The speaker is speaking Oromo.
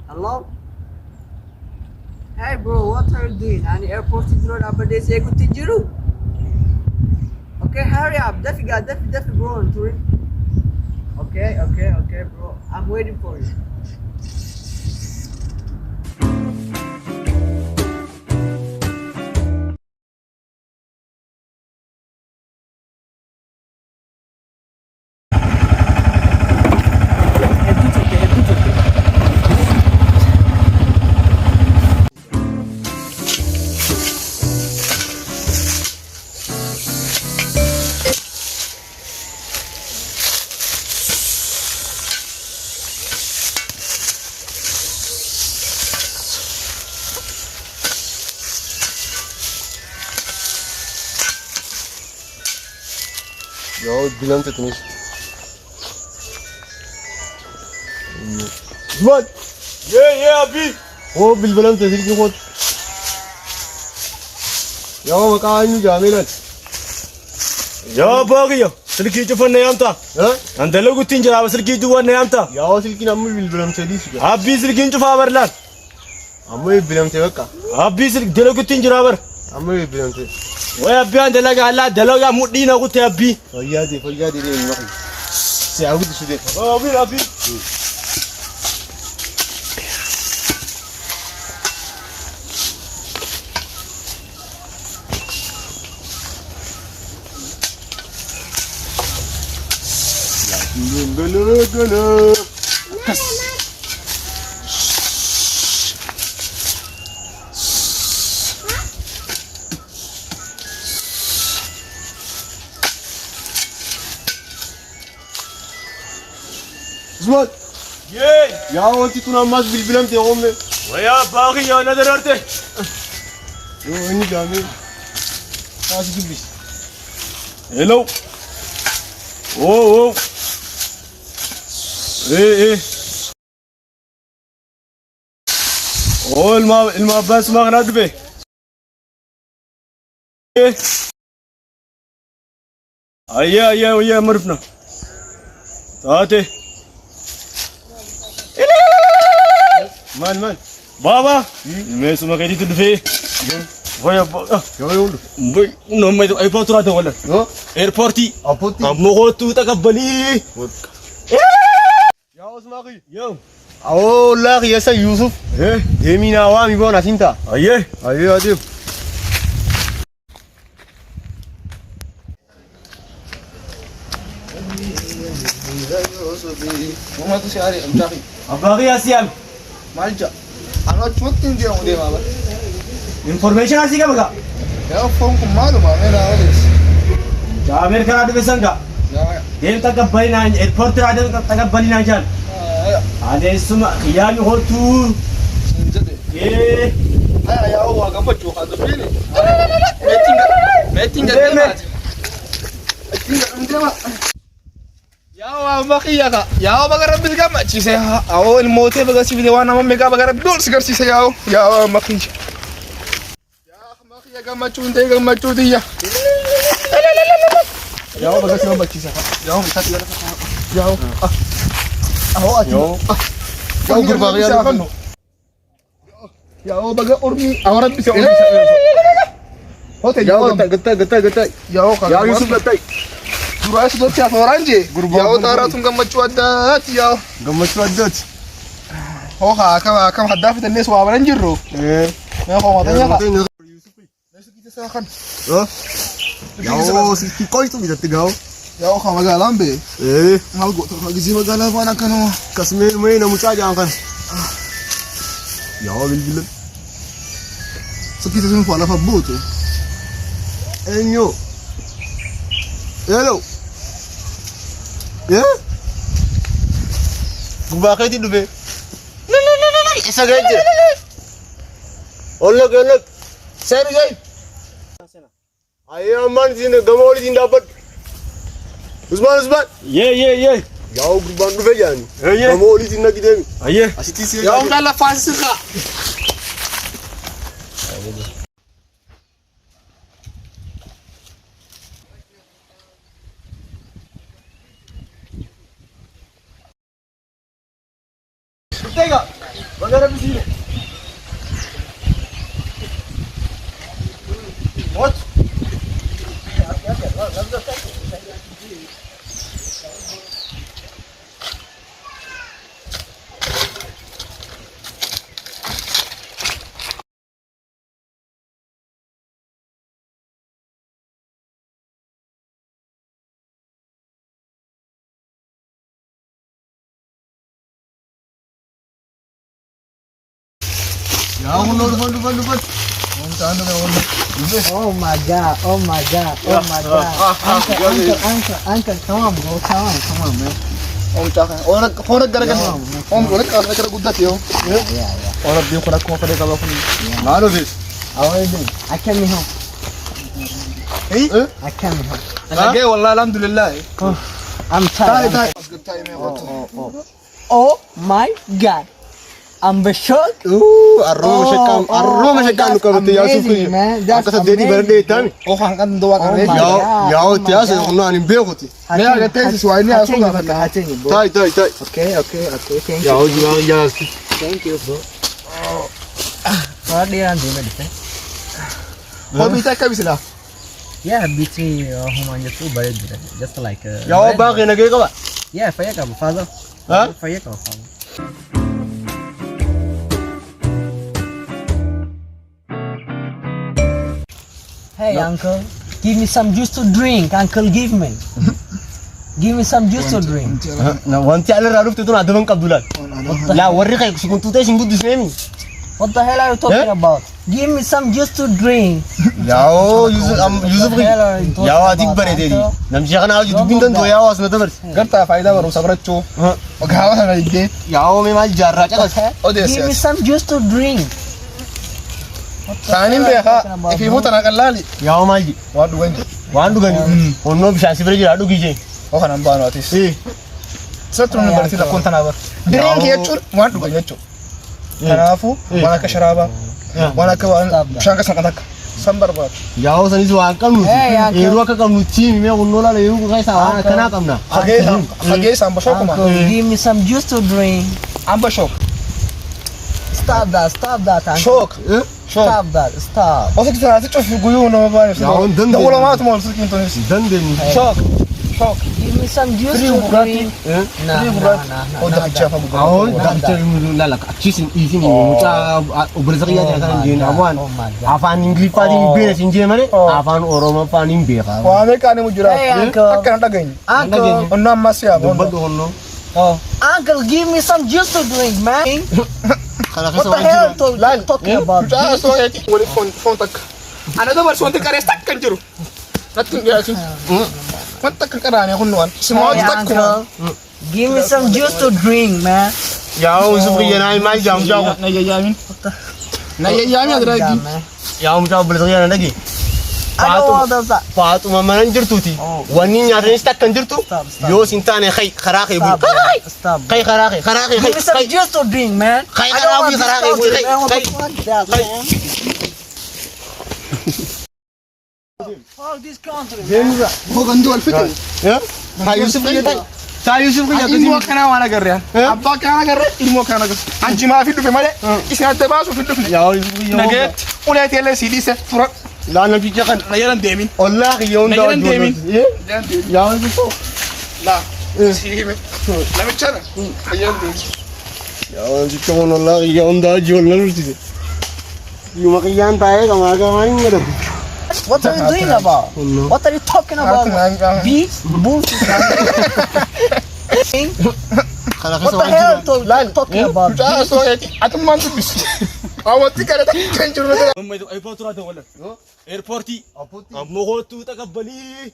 Hello? Hey bro, what are you doing? Ani airport is road update say kutijiru. Okay, hurry up. Defi bro on to it. Okay, bro. I'm waiting for you. Ya bilen tetmiş. Zman. Ye abi. O bilbilen tetik ni kot. Ya maka anu jamilan. Ya bagi ya. Silki cufan ne yamta. Ha? Anda lo gutin jara silki cufan ne yamta. Ya o silki namul bilbilen tedik ya. Abi silki cufa barlan. Amma bilbilen tebeka. Abi silki delo gutin jara bar. Amma bilbilen te. Waya abi anda laga Allah delo mudi na gutte abi. Fayyadi de maki. Sai abu da shi dai. Abi. Gülü. Kas. Zman. Ye. Ya o titunamaz bilbilen te omme. Waya bagi ya ne derarte. Yo ini jami. Nasıl gibis? Hello. Oh. ايه هو المعباس ما غناد به ايه ايا مرفنا هاتي Man. بابا ما اسمه قاعد تدفي ويا Yo yolu. بي نو ما اي فاتوره ده ولا Yo. ايربورتي Apoti. امغوتو تقبلي Ya Osmaki. يو Awo la yasa Yusuf. ايه Demina wa mi bona sinta. ايه Ayo adib. Uma tu siari amtaki. ابغي يا سيام Malja. Ano chutin dia onde baba. انفورميشن اسيغا بقى Ya fon ko malu ma mena olis. جابر كان ادب سنغا Ya. دين تقبلنا ايربورت رادن تقبلنا جان Ya. هذا اسمه خيامي هوتو Sinjade. ايه Aya ya wa ga bacho ha do fili. Metinga Deme. dema. Metinga. Ya wa makiya ka. Ya wa baga rabbil gama ci sai awo il mote baga si video wana mamme ga baga rabbil dol sigar si sai yawo. Ya wa makiya. Ya makiya gama chunde gama chudiya. Ya wa baga si mamme ci sai. Ya wa misati ya. Ya wa. Aho ati. Ya wa gurba ya kan. Ya wa baga urmi awrat bisa urmi. Hote ya wa Geta. ya wa kan. Ya Yusuf gatai. Duraya sudah tiap orang je. Ya wa tara tunga machuadat ya. Gamashu adat. Oh kam hadaf itu nes wa baran jirro. Ya ko matanya ka. Nesu kita sakan. Oh. Ya o silki koi tu bisa tigao. Ya wa magalam be. Mal go to gizi magalam ana kanu. Kasme mai na mutaja kan. Ya o bilbilen. So kita sun fala fa buto. Enyo. Hello. Ya? Bakit itu be? Isa gaje. Olak. Seri jai. Ayo man sini gamoli sini dapat. Usman. يه Ya o gurban du fejani. ايه Gamoli sini nak kita. ايه Asiti sini. Ya wa la fasika. Tega Bagara bisile. What? Ya Allah, depan. Oh my god, oh my god, oh my god. Uncle, come on, bro, come on, man. Om cakap. Orang gara-gara. Om orang gara-gara gudat yo. Yeah. Orang dia kena kau pada kalau pun. Mana bis? How are you doing? I came home. I came home. Lagi wallah alhamdulillah. I'm tired. Oh my god. I'm shocked. Arro masyadkan luka betul ya Sufi. Angka sedih birthday tan. Oh angkat dua kali. Ya tiasa kono anim beokoti. Mea kata sesuai ni aku nggak kata. Tai. Okay. Thank Ya you. udah ya. Thank you, bro. What dia andi medite? Kau bisa kau bisa lah. Yeah, biti humanya tu bare dire. Just like Ya ba kena ke ka ba? Yeah, faya ka father. Ha? Faya ka father. Hey uncle, give me some juice to drink. Uncle, give me. Give me some juice to drink. Na wanti ala raruf tu na daban kabdulan. La warri kay sikun tu tay singu dusemi. What the hell are you talking about? Give me some juice to drink. Yao Yusuf yao adik bare dedi. Namshi kana aju dubindan to yao asna tabar. Gerta faida baru sabratcho. Gawa sana ide. Yao me mal jarra cha. Oh des. Give me some juice to drink. Tanin be ha. Ifi hutan akan lali. Yao malji. Waduh kan. Wandu gani. Onno bisasi bere adu gije. Oh kan ambano atis. Satu ni berarti tak kontan apa. Drink ya cur. Waduh kan cur. Kanafu, mana ke sharaba. Mana ke shanga sangat sambar buat. Yao sani su akam nu. Eru ka kam nu chi me onno la eru kai sa kana kam na. Hage samba shok ma. Give me some juice to drink. Amba shok. Stop that, uncle. Shok. Stop that, stop. Osa kita nanti coba guyu nama apa ni? Ya, dan dah ulang mat mau sekian tuh. Dan den. Shok. Give me some juice to drink. Nah. Oh dah siapa bukan? Oh, dah terus lala. Cisin isi ni. Muka berzakiyah kan dia nawan. Afaan Inggeris paling beres inje mana? Afaan oromoo paling beres. Wah mereka ni mujurah. Akan ada gini. Uncle. Onna masih apa? Betul onno. Oh. Uncle, give me some juice to drink, man. Kalau What the hell are you talking about? Jangan soal itu. Boleh phone tak. Anda tu baru tak karya tak kan juru. Natung dia sih. Tak kan kerana aku nuan. Semua Hey, tak uncle. Give me some juice to drink, man. Yao sebenarnya naik mai jam. Naya yamin. Naya yamin ada lagi. Yao macam berzakiyah lagi. I don't want that. Patu mama nanjir tuti. Wani nyari ni stak kanjir tu. Yo sintane khay kharake bu. Stop. Khay kharake. Give me some juice to drink, man. Khay I don't want kharake bu this khay. I want to fuck that, man. Fuck this country, man. Kau gandu alfitur. Ya? Khay Yusuf ni tak. Saya Yusuf ni Ilmu kana mana kerja? Apa kana kerja? Ilmu kana kerja. Anji maafi tu pemale. Isna tebasu fitu. Yao Yusuf ni. Nugget. Ulai tele sidi se. Furak. La na picha kan. Nayaran demin. Allah yon da. Nayaran demin. Yao Yusuf. Lah. Sini me. Lama cara. Nayaran demin. Yao Yusuf kan Allah yon da jol na luti. Yung makiyan tayo kamagaman ngada. What are you doing about? What are you talking about? Be bullshit. What the hell are you talking about? Jangan soal itu. Atau mantu bis. Awak tiga ada kan juru. Airport tu ada wala. Airport ti. Mo ho tu tak bali.